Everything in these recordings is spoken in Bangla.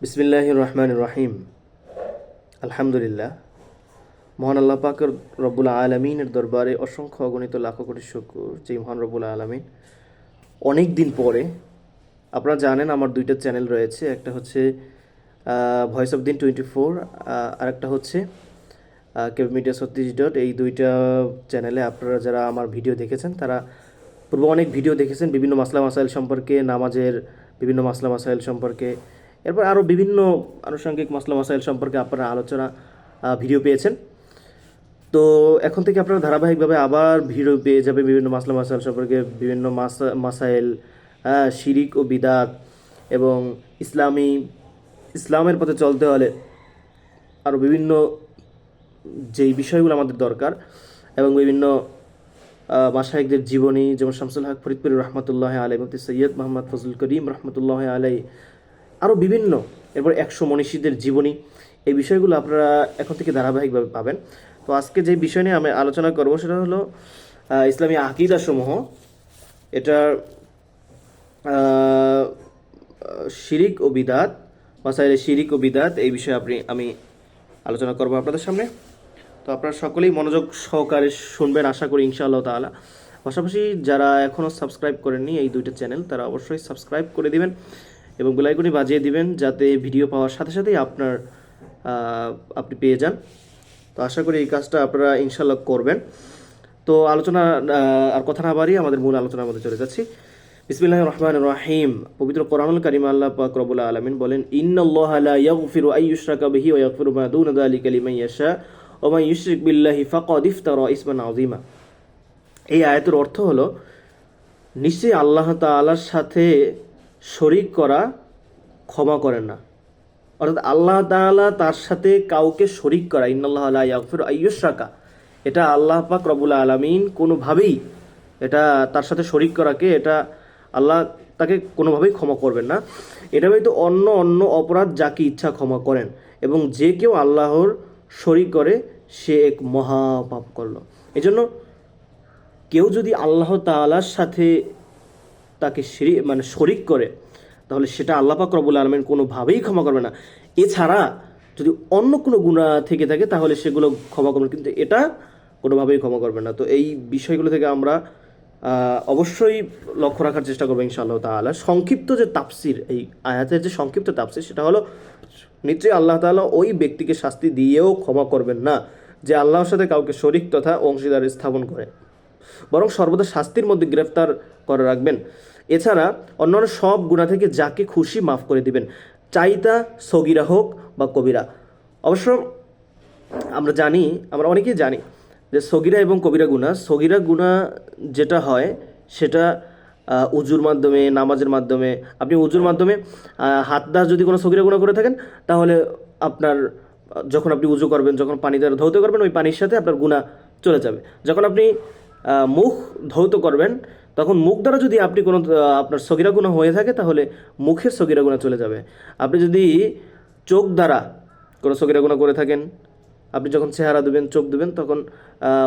বিসমিল্লাহির রহমানির রহিম। আলহামদুলিল্লাহ। মহান আল্লাহ পাকের রব্বুল আলমিনের দরবারে অসংখ্য অগণিত লাখো কোটি শুকর, যে মহান রব্বুল আলমিন অনেক দিন পরে, আপনারা জানেন আমার দুইটা চ্যানেল রয়েছে, একটা হচ্ছে ভয়েস অফ দিন 24, আর একটা হচ্ছে কেবল মিডিয়া 36 এই দুইটা চ্যানেলে আপনারা যারা আমার ভিডিও দেখেছেন তারা পূর্বে অনেক ভিডিও দেখেছেন বিভিন্ন মাসলা মাসাইল সম্পর্কে, নামাজের বিভিন্ন মাসলা মাসাইল সম্পর্কে, এরপর আরও বিভিন্ন আনুষঙ্গিক মাসলা মাসাইল সম্পর্কে আপনারা আলোচনা ভিডিও পেয়েছেন। তো এখন থেকে আপনারা ধারাবাহিকভাবে আবার ভিডিও পেয়ে যাবে বিভিন্ন মাসলা মাসাইল সম্পর্কে, বিভিন্ন মাসাইল, শিরিক ও বিদাত, এবং ইসলামের পথে চলতে হলে আরও বিভিন্ন যেই বিষয়গুলো আমাদের দরকার, এবং বিভিন্ন মাশায়েখদের জীবনী, যেমন শামসুল হক ফরিদপুরি রহমতুল্লাহ আলাই, মুফতি সৈয়দ মোহাম্মদ ফজল করিম রহমতুল্লাহ আলাই, আরও বিভিন্ন, এরপর 100 মনীষীদের জীবনী, এই বিষয়গুলো আপনারা এখন থেকে ধারাবাহিকভাবে পাবেন। তো আজকে যে বিষয় নিয়ে আমি আলোচনা করব সেটা হলো ইসলামী আকিদাসমূহ, এটার শিরিক ও বিদাত, মাসাইলে শিরিক ও বিদাত, এই বিষয়ে আমি আলোচনা করব আপনাদের সামনে। তো আপনারা সকলেই মনোযোগ সহকারে শুনবেন আশা করি ইনশাআল্লাহ তাআলা। পাশাপাশি যারা এখনও সাবস্ক্রাইব করেননি এই দুইটা চ্যানেল, তারা অবশ্যই সাবস্ক্রাইব করে দিবেন এবং বেল আইকনটি বাজিয়ে দিবেন, যাতে ভিডিও পাওয়ার সাথে সাথেই আপনি পেয়ে যান। তো আশা করি এই কাজটা আপনারা ইনশাআল্লাহ করবেন। তো আলোচনা আর কথা না বাড়িয়ে আমাদের মূল আলোচনার মধ্যে চলে যাচ্ছি। বিসমিল্লাহির রহমানির রহিম। পবিত্র কোরআনুল কারীমে আল্লাহ পাক রব্বুল আলামিন বলেন, ইন্নাল্লাহা লা ইয়াগফিরু আন ইউশরাকা বিহি ওয়া ইয়াগফিরু মা দুনা যালিকা লিমান ইয়াশা ওয়া মান ইউশরিক বিল্লাহি ফাকাদ ইফতারা ইসমান আযীমা। এই আয়াতের অর্থ হলো, নিশ্চয়ই আল্লাহ তাআলার সাথে শরীক করা ক্ষমা করেন না। অর্থাৎ আল্লাহ তাআলা তার সাথে কাউকে শরীক করা, ইন্নাল্লাহা লা ইয়াগফিরু আন ইউশরাকা, এটা আল্লাহ পাক রব্বুল আলামিন কোনোভাবেই, এটা তার সাথে শরীক করাকে, এটা আল্লাহ তাকে কোনোভাবেই ক্ষমা করবেন না। এটা হয়তো অন্য অন্য অপরাধ যাকে ইচ্ছা ক্ষমা করেন, এবং যে কেউ আল্লাহর শরীক করে সে এক মহা পাপ করলো। এজন্য কেউ যদি আল্লাহ তাআলার সাথে তাকে শরীক করে, তাহলে সেটা আল্লাহ পাক রব্বুল আলামিন কোনোভাবেই ক্ষমা করবে না। এছাড়া যদি অন্য কোনো গুনাহ থেকে থাকে তাহলে সেগুলো ক্ষমা করবেন, কিন্তু এটা কোনোভাবেই ক্ষমা করবেন না। তো এই বিষয়গুলো থেকে আমরা অবশ্যই লক্ষ্য রাখার চেষ্টা করবো ইনশাআল্লাহ তাআলা। সংক্ষিপ্ত যে তাফসির, এই আয়াতের যে সংক্ষিপ্ত তাফসির, সেটা হলো, নিশ্চয়ই আল্লাহ তাআলা ওই ব্যক্তিকে শাস্তি দিয়েও ক্ষমা করবেন না যে আল্লাহর সাথে কাউকে শরীক তথা অংশীদার স্থাপন করে, বরং সর্বদা শাস্তির মধ্যে গ্রেফতার করে রাখবেন। এছাড়া অন্যান্য সব গুনাহ থেকে যাকে খুশি মাফ করে দিবেন, চাইতা সগীরা হোক বা কবিরা। অবশ্য আমরা অনেকেই জানি যে সগীরা এবং কবিরা গুনাহ, সগীরা গুনাহ যেটা হয় সেটা উজুর মাধ্যমে, নামাজের মাধ্যমে, আপনি উজুর মাধ্যমে হাত দা যদি কোনো সগীরা গুনাহ করে থাকেন, তাহলে আপনার যখন আপনি উজু করবেন, যখন পানি দ্বারা ধৌত করবেন, ওই পানির সাথে আপনার গুনাহ চলে যাবে। যখন আপনি মুখ ধৌত করবেন, তখন মুখ দ্বারা যদি আপনি কোনো আপনার সগীরা গুনাহ হয়ে থাকে, তাহলে মুখের সগীরা গুনাহ চলে যাবে। আপনি যদি চোখ দ্বারা কোনো সগীরা গুনাহ করে থাকেন, আপনি যখন চেহারা দেবেন, চোখ দেবেন, তখন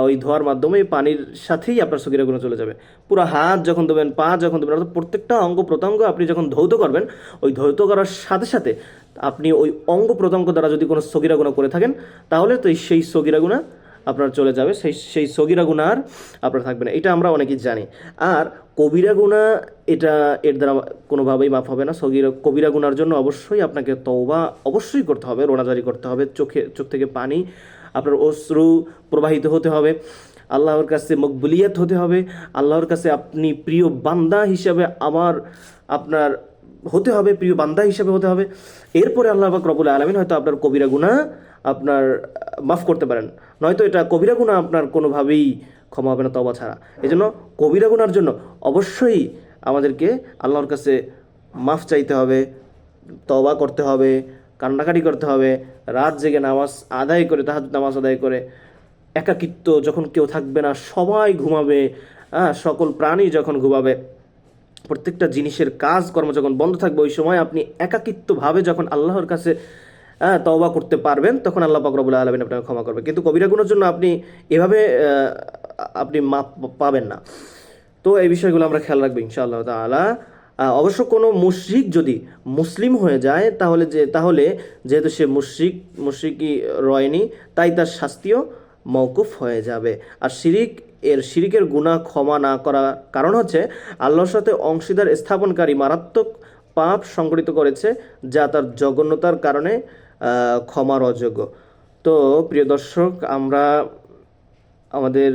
ওই ধোয়ার মাধ্যমে পানির সাথেই আপনার সগীরা গুনাহ চলে যাবে। পুরো হাত যখন দেবেন, পা যখন দেবেন, অর্থাৎ প্রত্যেকটা অঙ্গ প্রত্যঙ্গ আপনি যখন ধৌত করবেন, ওই ধৌত করার সাথে সাথে আপনি ওই অঙ্গ প্রত্যঙ্গ দ্বারা যদি কোনো সগীরা গুনাহ করে থাকেন, তাহলে তো সেই সগীরা গুনাহ আপনার চলে যাবে, সেই সগীরা গুনাহ আর আপনার থাকবে না। এটা আমরা অনেকেই জানি। আর কবিরা গুনাহ, এর দ্বারা কোনোভাবেই মাফ হবে না। কবিরা গুনার জন্য অবশ্যই আপনাকে তওবা অবশ্যই করতে হবে, রোনাজারি করতে হবে, চোখ থেকে পানি, আপনার অশ্রু প্রবাহিত হতে হবে, আল্লাহর কাছে মকবুলিয়াত হতে হবে, আল্লাহর কাছে আপনি প্রিয় বান্দা হিসাবে আপনার হতে হবে, প্রিয় বান্দা হিসাবে হতে হবে। এরপরে আল্লাহ পাক রব্বুল আলামিন হয়তো আপনার কবিরা গুনাহ আপনার মাফ করতে পারেন, নয়তো এটা কবিরা গুনাহ আপনার কোনোভাবেই ক্ষমা হবে না তওবা ছাড়া। এই জন্য কবিরা গুনার জন্য অবশ্যই আমাদেরকে আল্লাহর কাছে মাফ চাইতে হবে, তওবা করতে হবে, কান্নাকাটি করতে হবে, রাত জেগে নামাজ আদায় করে, তাহাজ্জুদ নামাজ আদায় করে, একাকিত্ব যখন কেউ থাকবে না, সবাই ঘুমাবে, সকল প্রাণী যখন ঘুমাবে, প্রত্যেকটা জিনিসের কাজকর্ম যখন বন্ধ থাকবে, ওই সময় আপনি একাকিত্বভাবে যখন আল্লাহর কাছে তওবা করতে পারবেন, তখন আল্লাহ পাক রব্বুল আলামিন আপনাকে ক্ষমা করবে। কিন্তু কবিরা গুনার জন্য আপনি এভাবে আপনি মাপ পাবেন না। তো এই বিষয়গুলো আমরা খেয়াল রাখবো ইনশাআল্লাহ তাআলা। অবশ্য কোনো মুশরিক যদি মুসলিম হয়ে যায় তাহলে যেহেতু সে মুশরিকি রয়নি, তাই তার শাস্তিও মওকুফ হয়ে যাবে। আর শিরিকের গুনাহ ক্ষমা না করার কারণ হচ্ছে আল্লাহর সাথে অংশীদার স্থাপনকারী মারাত্মক পাপ সংগঠিত করেছে, যা তার জঘন্যতার কারণে ক্ষমার অযোগ্য। তো প্রিয় দর্শক, আমরা আমাদের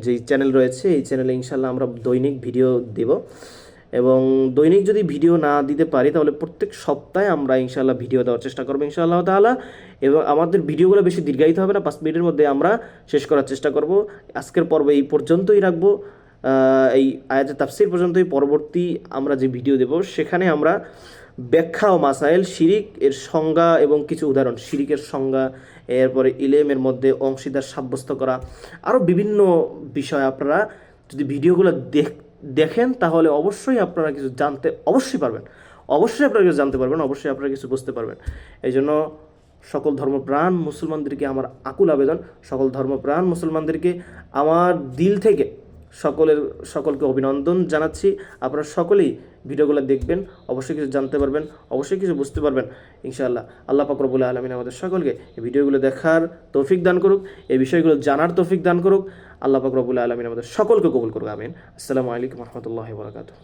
যে চ্যানেল রয়েছে এই চ্যানেলে ইনশাল্লাহ আমরা দৈনিক ভিডিও দেব, এবং দৈনিক যদি ভিডিও না দিতে পারি তাহলে প্রত্যেক সপ্তাহে আমরা ইনশাল্লাহ ভিডিও দেওয়ার চেষ্টা করবো ইনশাআল্লাহ তাআলা। এবং আমাদের ভিডিওগুলো বেশি দীর্ঘায়িত হবে না, 5 মিনিটের মধ্যে আমরা শেষ করার চেষ্টা করব। আজকের পর্ব এই পর্যন্তই রাখবো, এই আয়াতের তাফসীর পর্যন্তই। পরবর্তী আমরা যে ভিডিও দেব সেখানে আমরা ব্যাখ্যা ও মাসাইল, শিরিক এর সংজ্ঞা এবং কিছু উদাহরণ, শিরিকের সংজ্ঞা, এরপরে ইলমের মধ্যে অংশীদার সাব্যস্ত করা, আরও বিভিন্ন বিষয় আপনারা যদি ভিডিওগুলো দেখেন তাহলে অবশ্যই আপনারা কিছু জানতে পারবেন, অবশ্যই আপনারা কিছু জানতে পারবেন, অবশ্যই আপনারা কিছু বুঝতে পারবেন। এই জন্য সকল ধর্মপ্রাণ মুসলমানদেরকে আমার আকুল আবেদন, সকল ধর্মপ্রাণ মুসলমানদেরকে আমার দিল থেকে সকলকে অভিনন্দন জানাচ্ছি। আপনারা সকলেই ভিডিওগুলো দেখবেন, অবশ্যই কিছু জানতে পারবেন, অবশ্যই কিছু বুঝতে পারবেন ইনশাআল্লাহ। আল্লাহ পাক রব্বুল আলামিন আমাদের সকলকে এই ভিডিওগুলো দেখার তৌফিক দান করুক, এই বিষয়গুলো জানার তৌফিক দান করুক। আল্লাহ পাক রব্বুল আলামিন আমাদের সকলকে কবুল করুক, আমিন। আসসালামু আলাইকুম ওয়া রাহমাতুল্লাহি ওয়া বারাকাতুহু।